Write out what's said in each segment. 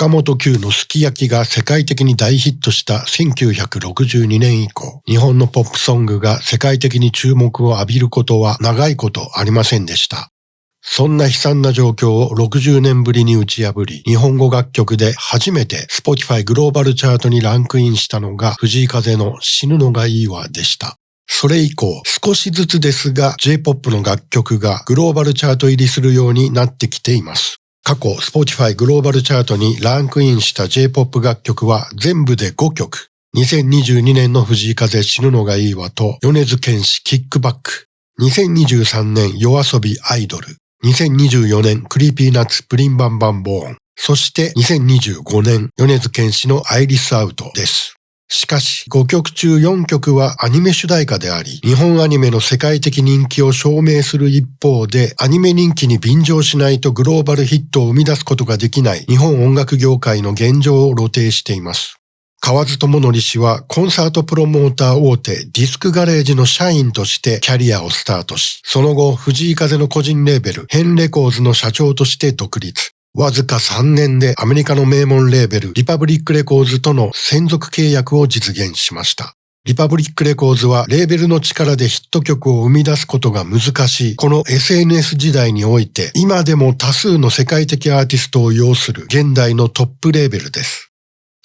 坂本九のすき焼きが世界的に大ヒットした1962年以降、日本のポップソングが世界的に注目を浴びることは長いことありませんでした。そんな悲惨な状況を60年ぶりに打ち破り、日本語楽曲で初めて Spotify グローバルチャートにランクインしたのが藤井風の死ぬのがいいわでした。それ以降、少しずつですが J-POP の楽曲がグローバルチャート入りするようになってきています。過去 Spotify グローバルチャートにランクインした J-POP 楽曲は全部で5曲。2022年の藤井風死ぬのがいいわと米津玄師キックバック。2023年YOASOBIアイドル。2024年クリーピーナッツプリンバンバンボーン。そして2025年米津玄師のアイリスアウトです。しかし5曲中4曲はアニメ主題歌であり、日本アニメの世界的人気を証明する一方で、アニメ人気に便乗しないとグローバルヒットを生み出すことができない日本音楽業界の現状を露呈しています。河津智則氏はコンサートプロモーター大手ディスクガレージの社員としてキャリアをスタートし、その後藤井風の個人レーベルヘンレコーズの社長として独立。わずか3年でアメリカの名門レーベルリパブリックレコーズとの専属契約を実現しました。リパブリックレコーズはレーベルの力でヒット曲を生み出すことが難しいこの SNS 時代において今でも多数の世界的アーティストを擁する現代のトップレーベルです。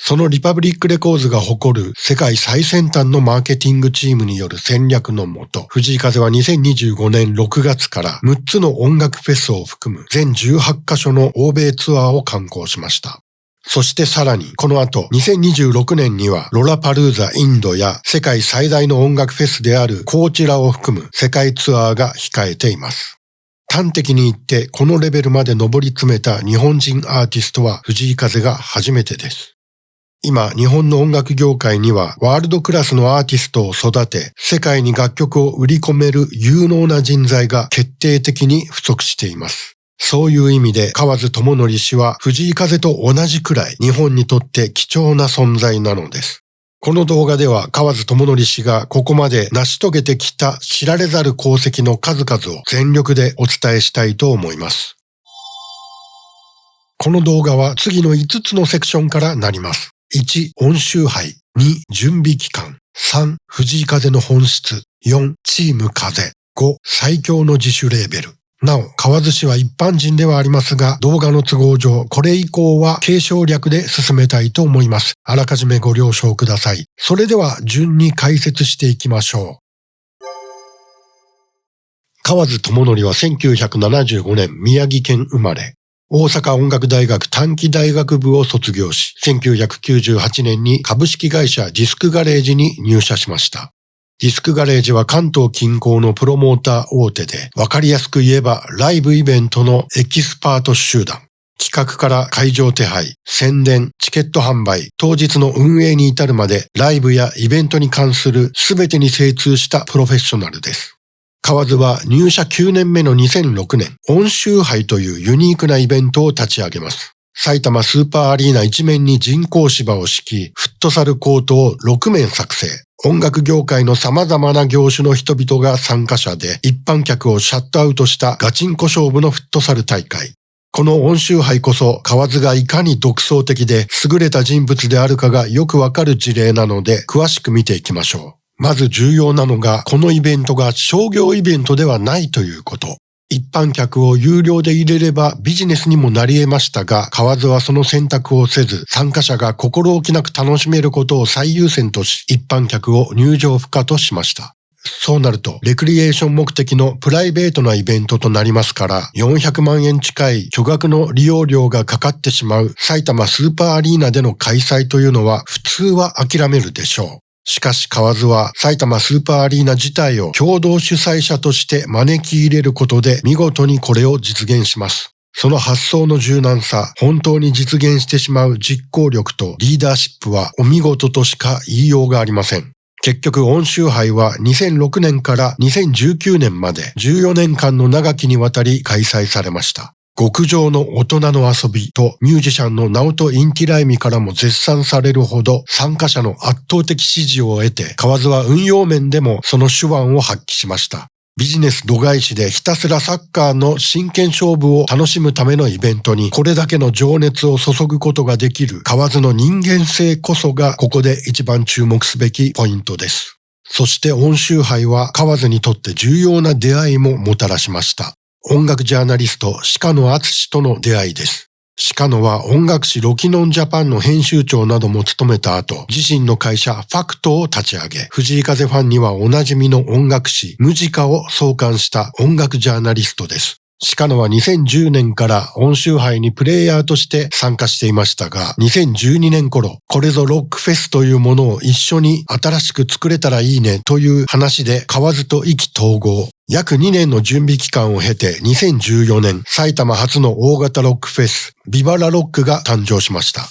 そのリパブリックレコーズが誇る世界最先端のマーケティングチームによる戦略のもと、藤井風は2025年6月から6つの音楽フェスを含む全18カ所の欧米ツアーを敢行しました。そしてさらに、この後、2026年にはロラパルーザインドや世界最大の音楽フェスであるコーチラを含む世界ツアーが控えています。端的に言って、このレベルまで上り詰めた日本人アーティストは藤井風が初めてです。今、日本の音楽業界にはワールドクラスのアーティストを育て、世界に楽曲を売り込める有能な人材が決定的に不足しています。そういう意味で河津智則氏は藤井風と同じくらい日本にとって貴重な存在なのです。この動画では河津智則氏がここまで成し遂げてきた知られざる功績の数々を全力でお伝えしたいと思います。この動画は次の5つのセクションからなります。1、音集杯。2、準備期間。3、藤井風の本質。4、チーム風。5、最強の自主レーベル。なお、河津氏は一般人ではありますが、動画の都合上、これ以降は継承略で進めたいと思います。あらかじめご了承ください。それでは順に解説していきましょう。河津智則は1975年宮城県生まれ。大阪音楽大学短期大学部を卒業し、1998年に株式会社ディスクガレージに入社しました。ディスクガレージは関東近郊のプロモーター大手で、わかりやすく言えばライブイベントのエキスパート集団。企画から会場手配、宣伝、チケット販売、当日の運営に至るまでライブやイベントに関する全てに精通したプロフェッショナルです。河津は入社9年目の2006年、音集杯というユニークなイベントを立ち上げます。埼玉スーパーアリーナ一面に人工芝を敷き、フットサルコートを6面作成。音楽業界の様々な業種の人々が参加者で、一般客をシャットアウトしたガチンコ勝負のフットサル大会。この音集杯こそ河津がいかに独創的で優れた人物であるかがよくわかる事例なので、詳しく見ていきましょう。まず重要なのが、このイベントが商業イベントではないということ。一般客を有料で入れればビジネスにもなり得ましたが、河津はその選択をせず、参加者が心置きなく楽しめることを最優先とし、一般客を入場不可としました。そうなると、レクリエーション目的のプライベートなイベントとなりますから、400万円近い巨額の利用料がかかってしまう埼玉スーパーアリーナでの開催というのは普通は諦めるでしょう。しかし河津は埼玉スーパーアリーナ自体を共同主催者として招き入れることで見事にこれを実現します。その発想の柔軟さ、本当に実現してしまう実行力とリーダーシップはお見事としか言いようがありません。結局音集杯は2006年から2019年まで14年間の長きにわたり開催されました。極上の大人の遊びとミュージシャンのナオト・インティライミからも絶賛されるほど参加者の圧倒的支持を得て、河津は運用面でもその手腕を発揮しました。ビジネス度外視でひたすらサッカーの真剣勝負を楽しむためのイベントにこれだけの情熱を注ぐことができる河津の人間性こそがここで一番注目すべきポイントです。そして音州杯は河津にとって重要な出会いももたらしました。音楽ジャーナリスト鹿野敦との出会いです。鹿野は音楽誌ロキノンジャパンの編集長なども務めた後、自身の会社ファクトを立ち上げ、藤井風ファンにはおなじみの音楽誌ムジカを創刊した音楽ジャーナリストです。鹿野は2010年から音州杯にプレイヤーとして参加していましたが、2012年頃、これぞロックフェスというものを一緒に新しく作れたらいいねという話で河津と意気投合。約2年の準備期間を経て2014年、埼玉初の大型ロックフェス、ビバラロックが誕生しました。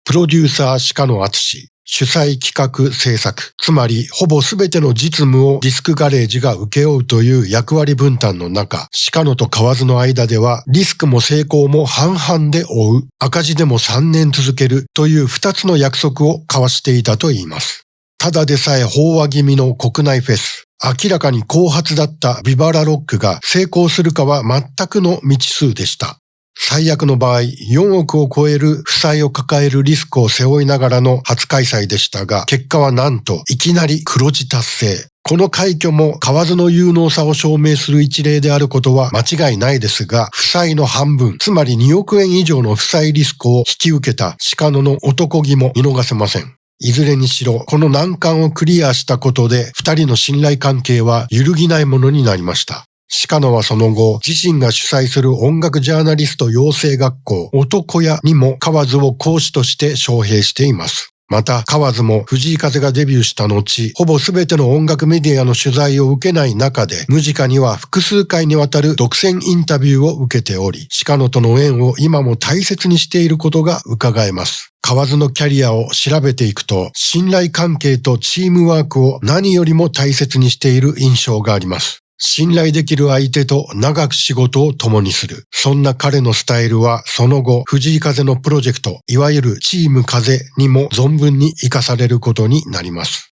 プロデューサー鹿野敦、主催企画制作、つまりほぼ全ての実務をディスクガレージが請け負うという役割分担の中、鹿野と河津の間ではリスクも成功も半々で負う、赤字でも3年続けるという2つの約束を交わしていたといいます。ただでさえ飽和気味の国内フェス、明らかに後発だったビバラロックが成功するかは全くの未知数でした。最悪の場合、4億を超える負債を抱えるリスクを背負いながらの初開催でしたが、結果はなんといきなり黒字達成。この快挙も河津の有能さを証明する一例であることは間違いないですが、負債の半分、つまり2億円以上の負債リスクを引き受けた鹿野の男気も見逃せません。いずれにしろ、この難関をクリアしたことで、2人の信頼関係は揺るぎないものになりました。鹿野はその後、自身が主催する音楽ジャーナリスト養成学校、男屋にも河津を講師として招聘しています。また、河津も藤井風がデビューした後、ほぼ全ての音楽メディアの取材を受けない中で、ムジカには複数回にわたる独占インタビューを受けており、鹿野との縁を今も大切にしていることが伺えます。河津のキャリアを調べていくと、信頼関係とチームワークを何よりも大切にしている印象があります。信頼できる相手と長く仕事を共にする。そんな彼のスタイルはその後、藤井風のプロジェクト、いわゆるチーム風にも存分に活かされることになります。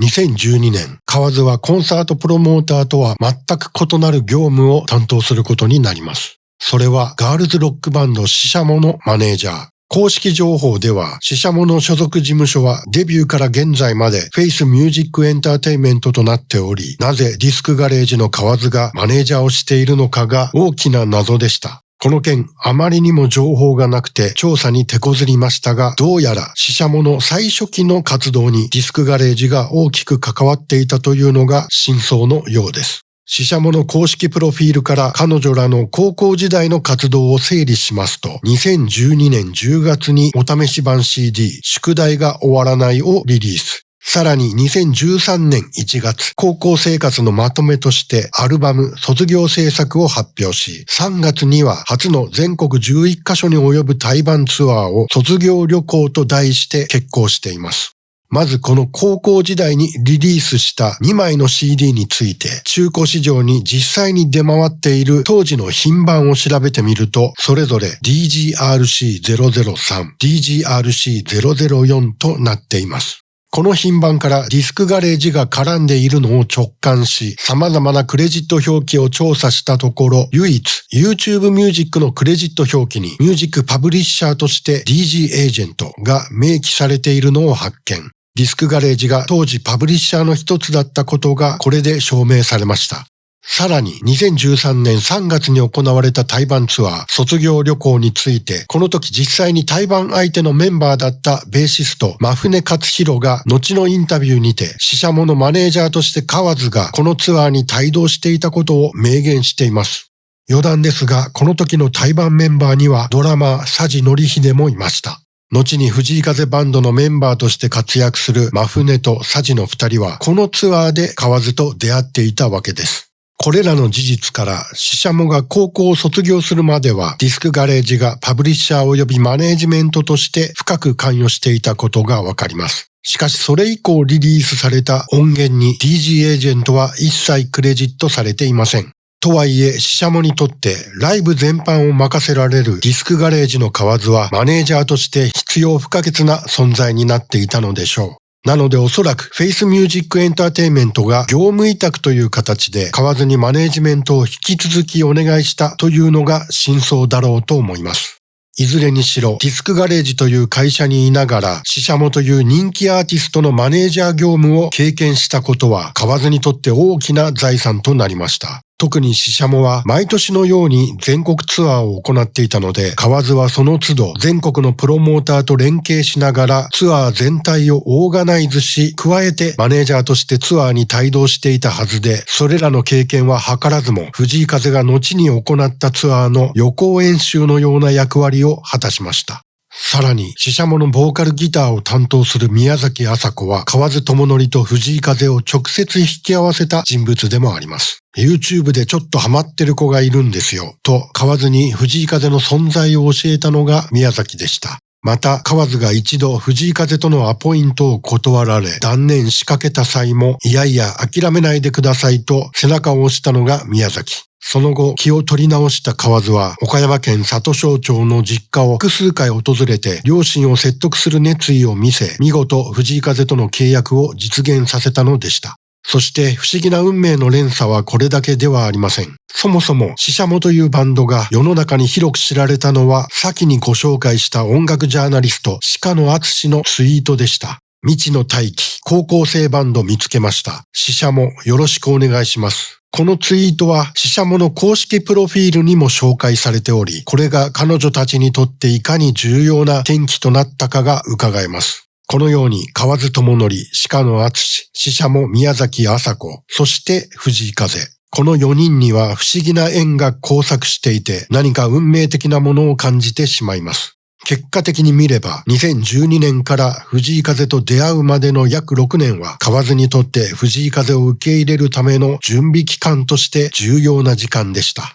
2012年、河津はコンサートプロモーターとは全く異なる業務を担当することになります。それはガールズロックバンドシシャモのマネージャー。公式情報では、シシャモの所属事務所はデビューから現在までフェイスミュージックエンターテインメントとなっており、なぜディスクガレージの河津がマネージャーをしているのかが大きな謎でした。この件、あまりにも情報がなくて調査に手こずりましたが、どうやらシシャモの最初期の活動にディスクガレージが大きく関わっていたというのが真相のようです。シシャモの公式プロフィールから彼女らの高校時代の活動を整理しますと、2012年10月にお試し版 CD、宿題が終わらないをリリース。さらに2013年1月、高校生活のまとめとしてアルバム卒業制作を発表し、3月には初の全国11カ所に及ぶ対バンツアーを卒業旅行と題して決行しています。まずこの高校時代にリリースした2枚の CD について中古市場に実際に出回っている当時の品番を調べてみるとそれぞれ DGRC003、DGRC004 となっています。この品番からディスクガレージが絡んでいるのを直感し、様々なクレジット表記を調査したところ、唯一 YouTube ミュージックのクレジット表記にミュージックパブリッシャーとして DG エージェントが明記されているのを発見。ディスクガレージが当時パブリッシャーの一つだったことがこれで証明されました。さらに2013年3月に行われた対バンツアー卒業旅行について、この時実際に対バン相手のメンバーだったベーシスト真船勝弘が後のインタビューにて、シシャモのマネージャーとして河津がこのツアーに帯同していたことを明言しています。余談ですが、この時の対バンメンバーにはドラマー佐治則秀もいました。後に藤井風バンドのメンバーとして活躍する真船と佐治の二人はこのツアーで河津と出会っていたわけです。これらの事実からシシャモが高校を卒業するまではディスクガレージがパブリッシャー及びマネージメントとして深く関与していたことがわかります。しかしそれ以降リリースされた音源に DG エージェントは一切クレジットされていません。とはいえ、シシャモにとってライブ全般を任せられるディスクガレージの河津はマネージャーとして必要不可欠な存在になっていたのでしょう。なのでおそらくフェイスミュージックエンターテインメントが業務委託という形で買わずにマネージメントを引き続きお願いしたというのが真相だろうと思います。いずれにしろディスクガレージという会社にいながらシシャモという人気アーティストのマネージャー業務を経験したことは買わずにとって大きな財産となりました。特にシシャモは毎年のように全国ツアーを行っていたので、河津はその都度全国のプロモーターと連携しながらツアー全体をオーガナイズし、加えてマネージャーとしてツアーに帯同していたはずで、それらの経験は図らずも藤井風が後に行ったツアーの予行演習のような役割を果たしました。さらに、シシャモのボーカルギターを担当する宮崎麻子は、河津智則と藤井風を直接引き合わせた人物でもあります。YouTube でちょっとハマってる子がいるんですよ、と河津に藤井風の存在を教えたのが宮崎でした。また、河津が一度藤井風とのアポイントを断られ、断念しかけた際も、いやいや諦めないでくださいと背中を押したのが宮崎。その後、気を取り直した河津は、岡山県里庄町の実家を複数回訪れて、両親を説得する熱意を見せ、見事藤井風との契約を実現させたのでした。そして不思議な運命の連鎖はこれだけではありません。そもそもシシャモというバンドが世の中に広く知られたのは、先にご紹介した音楽ジャーナリスト鹿野淳のツイートでした。未知の大気、高校生バンド見つけました。シシャモよろしくお願いします。このツイートはシシャモの公式プロフィールにも紹介されており、これが彼女たちにとっていかに重要な転機となったかが伺えます。このように河津智則、鹿野淳、シシャモ宮崎麻子、そして藤井風。この4人には不思議な縁が交錯していて、何か運命的なものを感じてしまいます。結果的に見れば、2012年から藤井風と出会うまでの約6年は、河津にとって藤井風を受け入れるための準備期間として重要な時間でした。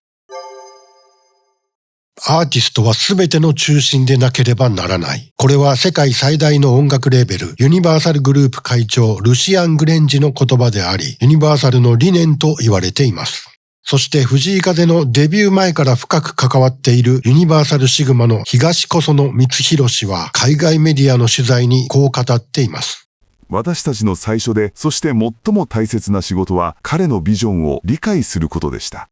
アーティストは全ての中心でなければならない。これは世界最大の音楽レーベル、ユニバーサルグループ会長ルシアン・グレンジの言葉であり、ユニバーサルの理念と言われています。そして藤井風のデビュー前から深く関わっているユニバーサルシグマの東小園光弘氏は海外メディアの取材にこう語っています。私たちの最初で、そして最も大切な仕事は彼のビジョンを理解することでした。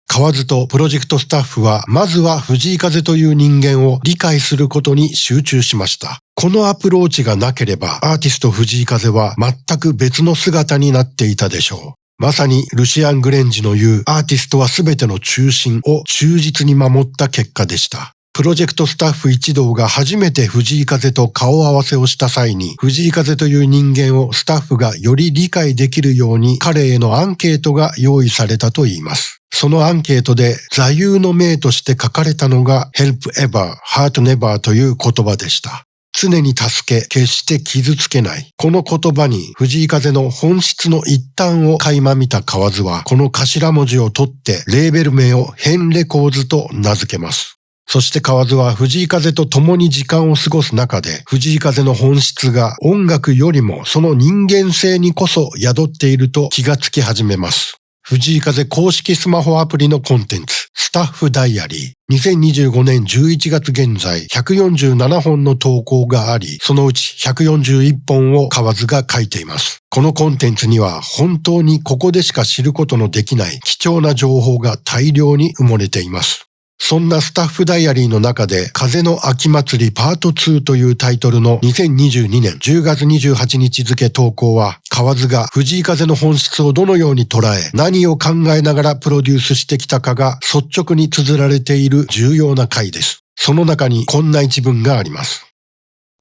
河津とプロジェクトスタッフは、まずは藤井風という人間を理解することに集中しました。このアプローチがなければ、アーティスト藤井風は全く別の姿になっていたでしょう。まさにルシアン・グレンジの言うアーティストは全ての中心を忠実に守った結果でした。プロジェクトスタッフ一同が初めて藤井風と顔合わせをした際に、藤井風という人間をスタッフがより理解できるように彼へのアンケートが用意されたといいます。そのアンケートで座右の銘として書かれたのが Help Ever, Hurt Never という言葉でした。常に助け、決して傷つけない。この言葉に藤井風の本質の一端を垣間見た河津は、この頭文字を取ってレーベル名を変レコーズと名付けます。そして河津は藤井風と共に時間を過ごす中で、藤井風の本質が音楽よりもその人間性にこそ宿っていると気がつき始めます。藤井風公式スマホアプリのコンテンツ、スタッフダイアリー。2025年11月現在、147本の投稿があり、そのうち141本を河津が書いています。このコンテンツには本当にここでしか知ることのできない貴重な情報が大量に埋もれています。そんなスタッフダイアリーの中で、風の秋祭りパート2というタイトルの2022年10月28日付投稿は、河津が藤井風の本質をどのように捉え、何を考えながらプロデュースしてきたかが率直に綴られている重要な回です。その中にこんな一文があります。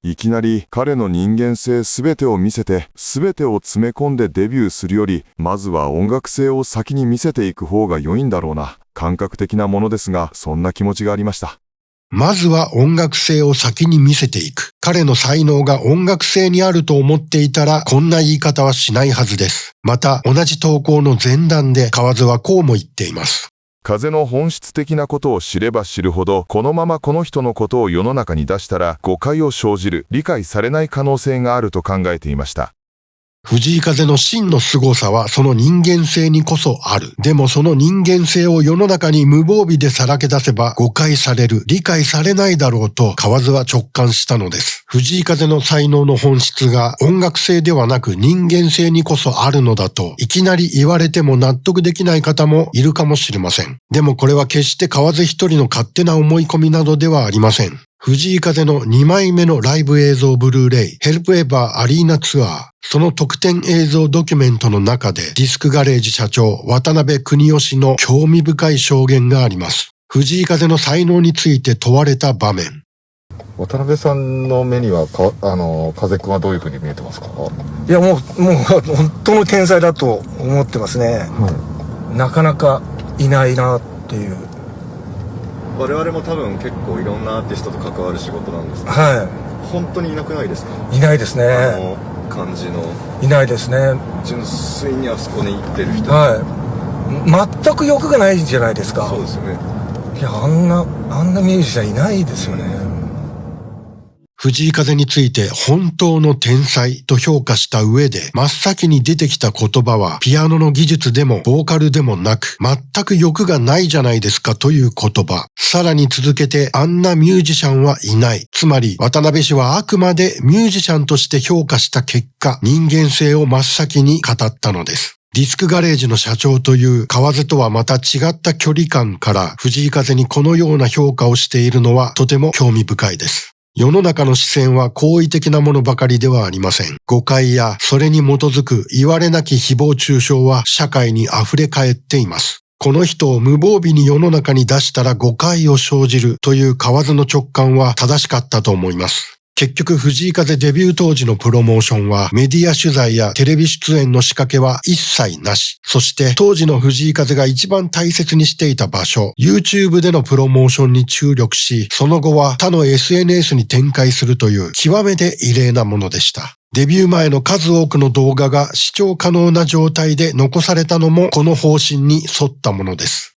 いきなり彼の人間性すべてを見せて、すべてを詰め込んでデビューするより、まずは音楽性を先に見せていく方が良いんだろうな。感覚的なものですが、そんな気持ちがありました。まずは音楽性を先に見せていく。彼の才能が音楽性にあると思っていたら、こんな言い方はしないはずです。また、同じ投稿の前段で河津はこうも言っています。風の本質的なことを知れば知るほど、このままこの人のことを世の中に出したら誤解を生じる、理解されない可能性があると考えていました。藤井風の真の凄さはその人間性にこそある。でもその人間性を世の中に無防備でさらけ出せば誤解される、理解されないだろうと河津は直感したのです。藤井風の才能の本質が音楽性ではなく人間性にこそあるのだといきなり言われても納得できない方もいるかもしれません。でもこれは決して河津一人の勝手な思い込みなどではありません。藤井風の2枚目のライブ映像ブルーレイ、ヘルプエバーアリーナツアー、その特典映像ドキュメントの中でディスクガレージ社長渡辺邦義の興味深い証言があります。藤井風の才能について問われた場面。渡辺さんの目には風くんはどういう風に見えてますか？いやもう本当の天才だと思ってますね。なかなかいないなっていう。我々も多分結構いろんなアーティストと関わる仕事なんですけど、本当にいなくないですか？いないですね。感じのいないですね。純粋にあそこに行ってる人、全く欲がないじゃないですか。そうですよね。いや、あんなミュージシャンいないですよね。藤井風について本当の天才と評価した上で真っ先に出てきた言葉はピアノの技術でもボーカルでもなく全く欲がないじゃないですかという言葉。さらに続けてあんなミュージシャンはいない。つまり渡辺氏はあくまでミュージシャンとして評価した結果人間性を真っ先に語ったのです。ディスクガレージの社長という河津とはまた違った距離感から藤井風にこのような評価をしているのはとても興味深いです。世の中の視線は好意的なものばかりではありません。誤解やそれに基づく言われなき誹謗中傷は社会に溢れ返っています。この人を無防備に世の中に出したら誤解を生じるという河津の直感は正しかったと思います。結局藤井風デビュー当時のプロモーションはメディア取材やテレビ出演の仕掛けは一切なし。そして当時の藤井風が一番大切にしていた場所、YouTube でのプロモーションに注力し、その後は他の SNS に展開するという極めて異例なものでした。デビュー前の数多くの動画が視聴可能な状態で残されたのもこの方針に沿ったものです。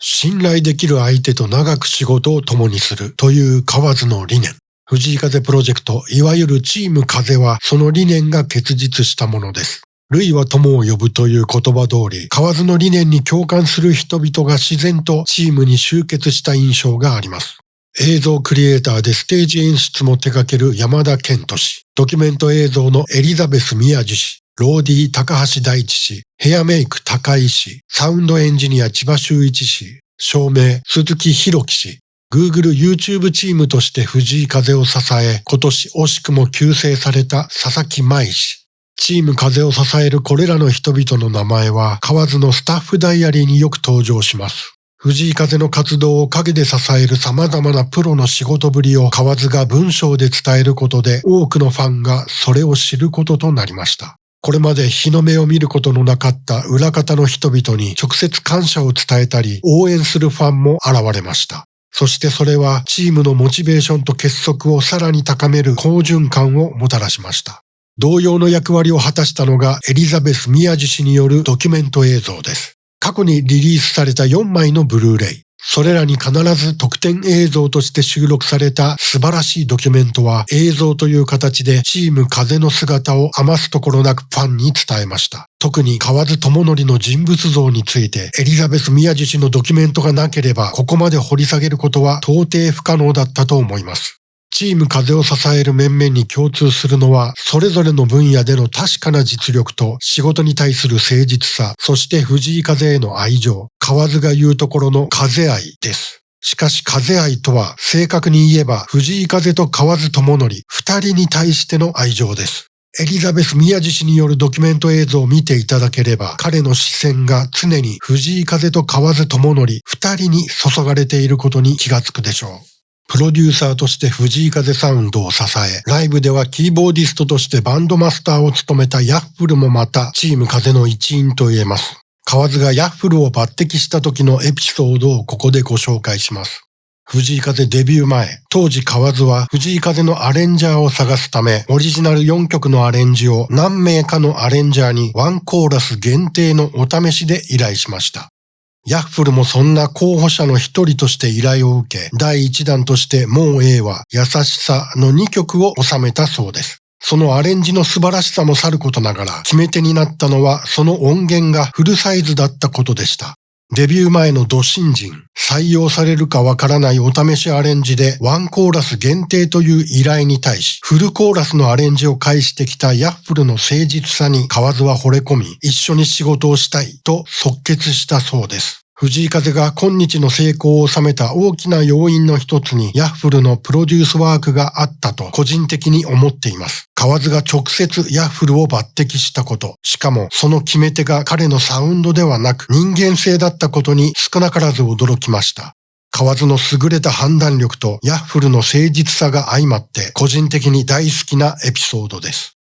信頼できる相手と長く仕事を共にするという河津の理念。藤井風プロジェクト、いわゆるチーム風はその理念が結実したものです。類は友を呼ぶという言葉通り、河津の理念に共感する人々が自然とチームに集結した印象があります。映像クリエイターでステージ演出も手掛ける山田健人氏、ドキュメント映像のエリザベス宮地氏、ローディー高橋大地氏、ヘアメイク高井氏、サウンドエンジニア千葉修一氏、照明鈴木弘樹氏、Google YouTube チームとして藤井風を支え、今年惜しくも急逝された佐々木舞氏。チーム風を支えるこれらの人々の名前は河津のスタッフダイアリーによく登場します。藤井風の活動を陰で支える様々なプロの仕事ぶりを河津が文章で伝えることで多くのファンがそれを知ることとなりました。これまで日の目を見ることのなかった裏方の人々に直接感謝を伝えたり応援するファンも現れました。そしてそれはチームのモチベーションと結束をさらに高める好循環をもたらしました。同様の役割を果たしたのがエリザベス宮地氏によるドキュメント映像です。過去にリリースされた4枚のブルーレイ。それらに必ず特典映像として収録された素晴らしいドキュメントは映像という形でチーム風の姿を余すところなくファンに伝えました。特に河津智則の人物像についてエリザベス宮地氏のドキュメントがなければここまで掘り下げることは到底不可能だったと思います。チーム風を支える面々に共通するのは、それぞれの分野での確かな実力と仕事に対する誠実さ、そして藤井風への愛情、河津が言うところの風愛です。しかし風愛とは正確に言えば藤井風と河津智則二人に対しての愛情です。エリザベス宮地氏によるドキュメント映像を見ていただければ、彼の視線が常に藤井風と河津智則二人に注がれていることに気がつくでしょう。プロデューサーとして藤井風サウンドを支え、ライブではキーボーディストとしてバンドマスターを務めたヤッフルもまたチーム風の一員と言えます。河津がヤッフルを抜擢した時のエピソードをここでご紹介します。藤井風デビュー前、当時河津は藤井風のアレンジャーを探すため、オリジナル4曲のアレンジを何名かのアレンジャーにワンコーラス限定のお試しで依頼しました。ヤッフルもそんな候補者の一人として依頼を受け、第1弾としてもうええわ、優しさの2曲を収めたそうです。そのアレンジの素晴らしさもさることながら、決め手になったのはその音源がフルサイズだったことでした。デビュー前のド新人、採用されるかわからないお試しアレンジでワンコーラス限定という依頼に対し、フルコーラスのアレンジを介してきたヤッフルの誠実さに河津は惚れ込み、一緒に仕事をしたいと即決したそうです。藤井風が今日の成功を収めた大きな要因の一つにヤッフルのプロデュースワークがあったと個人的に思っています。河津が直接ヤッフルを抜擢したこと、しかもその決め手が彼のサウンドではなく人間性だったことに少なからず驚きました。河津の優れた判断力とヤッフルの誠実さが相まって個人的に大好きなエピソードです。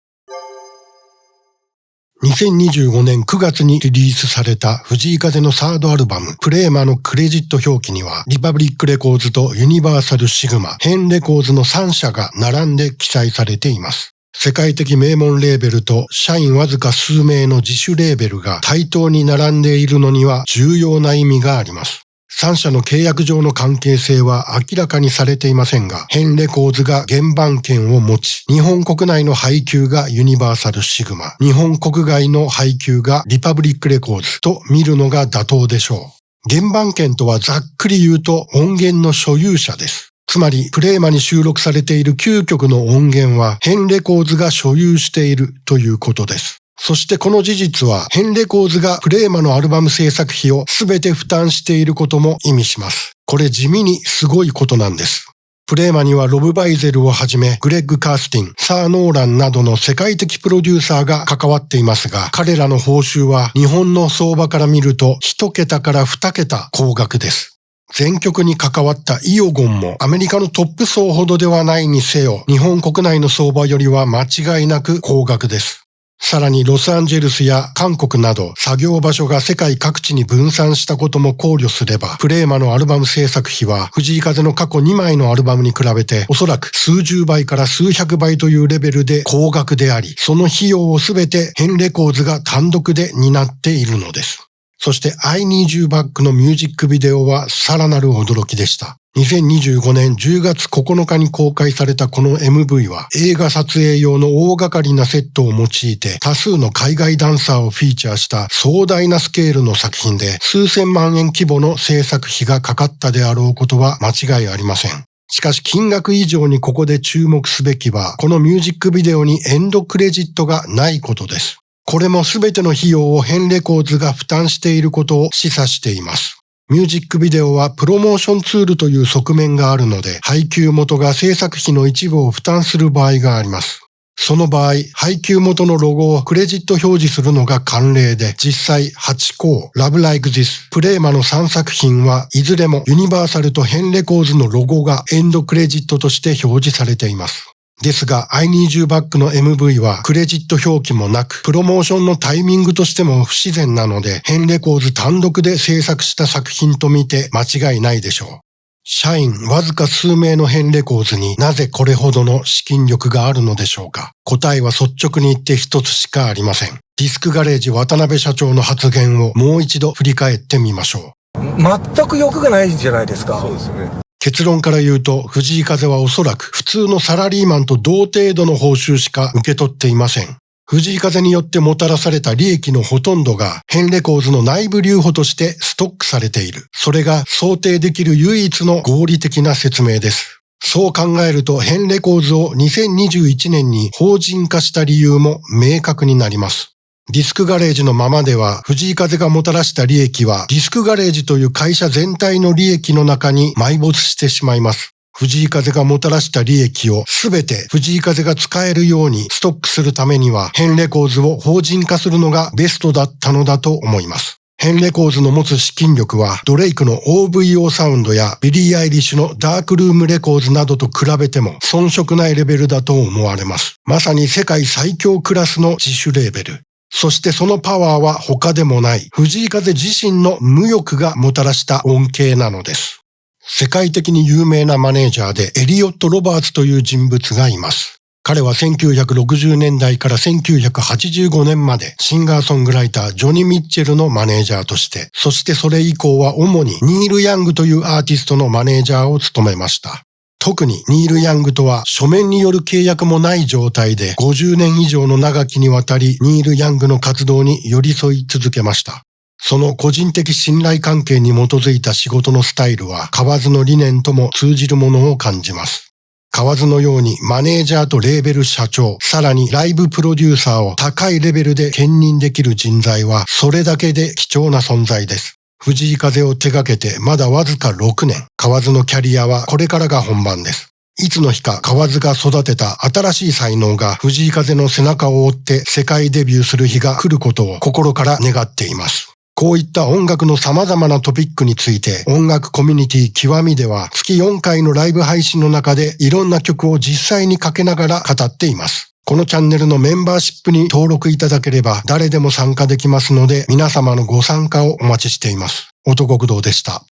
2025年9月にリリースされた藤井風のサードアルバムプレーマのクレジット表記にはリパブリックレコーズとユニバーサルシグマ、ヘンレコーズの3社が並んで記載されています。世界的名門レーベルと社員わずか数名の自主レーベルが対等に並んでいるのには重要な意味があります。3社の契約上の関係性は明らかにされていませんが、ヘンレコーズが原版権を持ち、日本国内の配給がユニバーサルシグマ、日本国外の配給がリパブリックレコーズと見るのが妥当でしょう。原版権とはざっくり言うと音源の所有者です。つまり、プレーマに収録されている9曲の音源は、ヘンレコーズが所有しているということです。そしてこの事実は、ヘンレコーズがプレーマのアルバム制作費をすべて負担していることも意味します。これ地味にすごいことなんです。プレーマにはロブ・バイゼルをはじめ、グレッグ・カースティン、サー・ノーランなどの世界的プロデューサーが関わっていますが、彼らの報酬は日本の相場から見ると1桁から2桁高額です。全曲に関わったイオゴンもアメリカのトップ層ほどではないにせよ、日本国内の相場よりは間違いなく高額です。さらにロサンゼルスや韓国など作業場所が世界各地に分散したことも考慮すれば、プレーマのアルバム制作費は藤井風の過去2枚のアルバムに比べておそらく数十倍から数百倍というレベルで高額であり、その費用をすべてヘンレコーズが単独で担っているのです。そして I Need You Back のミュージックビデオはさらなる驚きでした。2025年10月9日に公開されたこの MV は映画撮影用の大掛かりなセットを用いて多数の海外ダンサーをフィーチャーした壮大なスケールの作品で数千万円規模の制作費がかかったであろうことは間違いありません。しかし金額以上にここで注目すべきはこのミュージックビデオにエンドクレジットがないことです。これもすべての費用をヘンレコーズが負担していることを示唆しています。ミュージックビデオはプロモーションツールという側面があるので、配給元が制作費の一部を負担する場合があります。その場合、配給元のロゴをクレジット表示するのが慣例で、実際、ハチ公、Love Like This、プレーマの3作品はいずれもユニバーサルとヘンレコーズのロゴがエンドクレジットとして表示されています。ですが、I Need You Back の MV はクレジット表記もなく、プロモーションのタイミングとしても不自然なので、ヘンレコーズ単独で制作した作品と見て間違いないでしょう。社員わずか数名のヘンレコーズになぜこれほどの資金力があるのでしょうか。答えは率直に言って一つしかありません。ディスクガレージ渡辺社長の発言をもう一度振り返ってみましょう。全く欲がないじゃないですか。そうですよね。結論から言うと、藤井風はおそらく普通のサラリーマンと同程度の報酬しか受け取っていません。藤井風によってもたらされた利益のほとんどがヘンレコーズの内部留保としてストックされている。それが想定できる唯一の合理的な説明です。そう考えるとヘンレコーズを2021年に法人化した理由も明確になります。ディスクガレージのままでは藤井風がもたらした利益はディスクガレージという会社全体の利益の中に埋没してしまいます。藤井風がもたらした利益をすべて藤井風が使えるようにストックするためにはヘンレコーズを法人化するのがベストだったのだと思います。ヘンレコーズの持つ資金力はドレイクの OVO サウンドやビリー・アイリッシュのダークルームレコーズなどと比べても遜色ないレベルだと思われます。まさに世界最強クラスの自主レーベル。そしてそのパワーは他でもない藤井風自身の無欲がもたらした恩恵なのです。世界的に有名なマネージャーでエリオット・ロバーツという人物がいます。彼は1960年代から1985年までシンガーソングライタージョニー・ミッチェルのマネージャーとして、そしてそれ以降は主にニール・ヤングというアーティストのマネージャーを務めました。特にニール・ヤングとは書面による契約もない状態で50年以上の長きにわたりニール・ヤングの活動に寄り添い続けました。その個人的信頼関係に基づいた仕事のスタイルは河津の理念とも通じるものを感じます。河津のようにマネージャーとレーベル社長、さらにライブプロデューサーを高いレベルで兼任できる人材はそれだけで貴重な存在です。藤井風を手掛けてまだわずか6年、河津のキャリアはこれからが本番です。いつの日か河津が育てた新しい才能が藤井風の背中を追って世界デビューする日が来ることを心から願っています。こういった音楽の様々なトピックについて音楽コミュニティ極みでは月4回のライブ配信の中でいろんな曲を実際にかけながら語っています。このチャンネルのメンバーシップに登録いただければ誰でも参加できますので皆様のご参加をお待ちしています。音国道でした。